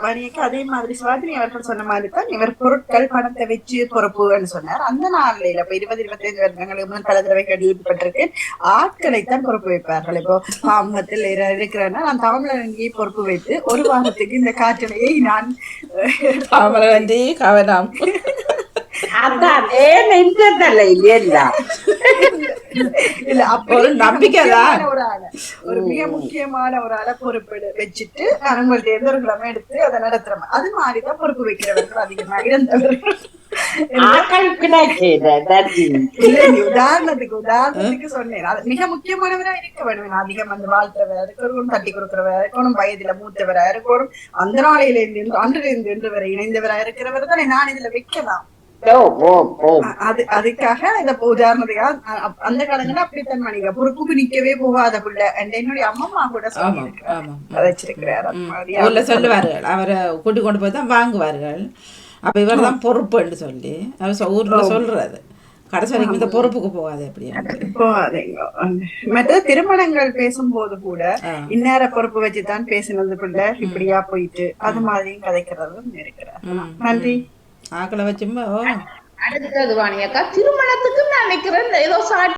வாணிக்கு அதே மாதிரி சுவாதினி அவர்கள் சொன்ன மாதிரி தான் இவர் பொருட்கள் பணத்தை வச்சு பொறுப்புன்னு சொன்னார். அந்த நாள்ல இப்ப 20-25 வருடங்களுக்கு முதல் பல தடவை கேள்விப்பட்டிருக்கு ஆட்களைத்தான் பொறுப்பு வைப்பார்கள். இப்போ பாமத்தில் இருக்கிறேன்னா நான் தமிழரங்கியை பொறுப்பு வைத்து ஒரு வாரத்துக்கு இந்த காற்றலையை நான் தாமரவண்டி கவனம் அதான் ஏன் நெஞ்சதல்ல இல்லையா இல்ல அப்ப ஒரு நம்பிக்கைதான். ஒரு மிக முக்கியமான ஒரு ஆளை பொறுப்பு வச்சுட்டு அவங்கள்ட்ட இருந்து ஒரு கிழமை எடுத்து அதை நடத்துறோம். அது மாதிரிதான் பொறுப்பு வைக்கிறவர்கள் அதிகமாக இருந்தவர்கள். உதாரணத்துக்கு சொன்னேன். மிக முக்கியமானவரா இருக்க வேண்டும். அதிகம் வந்து வாழ்த்துறவரா இருக்கணும், தட்டி கொடுக்கிறவரா இருக்கணும், வயதுல மூத்தவரா இருக்கணும், அந்த நாளையில இருந்து அன்றில இருந்து இன்று வரை இணைந்தவரா இருக்கிறவர் தானே நான் இதுல வைக்கலாம். அதுக்காக இந்த உதாரணத்துக்கா அந்த காலங்கள்ல அப்படித்தான் மணிக்கா பொறுப்புக்கு நிக்கவே போகாத புள்ள என்னுடைய அம்மா கூட வச்சிருக்கிறார். சொல்லுவார்கள் அவரை கூட்டி கொண்டு போய் தான் வாங்குவார்கள். அப்ப இவர் தான் பொறுப்புன்னு சொல்லி ஊர்ல சொல்றது கடைசி வரைக்கும் இந்த பொறுப்புக்கு போகாது. எப்படி போகாதீங்க. மற்ற திருமணங்கள் பேசும்போது கூட இந்நேர பொறுப்பு வச்சுதான் பேசினது பிள்ளை இப்படியா போயிட்டு அது மாதிரியும் கதைக்கிறதும் இருக்கிறார். நன்றி. ஆக்களை வச்சுமா அடுத்தது வாணியக்கா திருமணத்துக்கு நான் நினைக்கிறேன் ஏதோ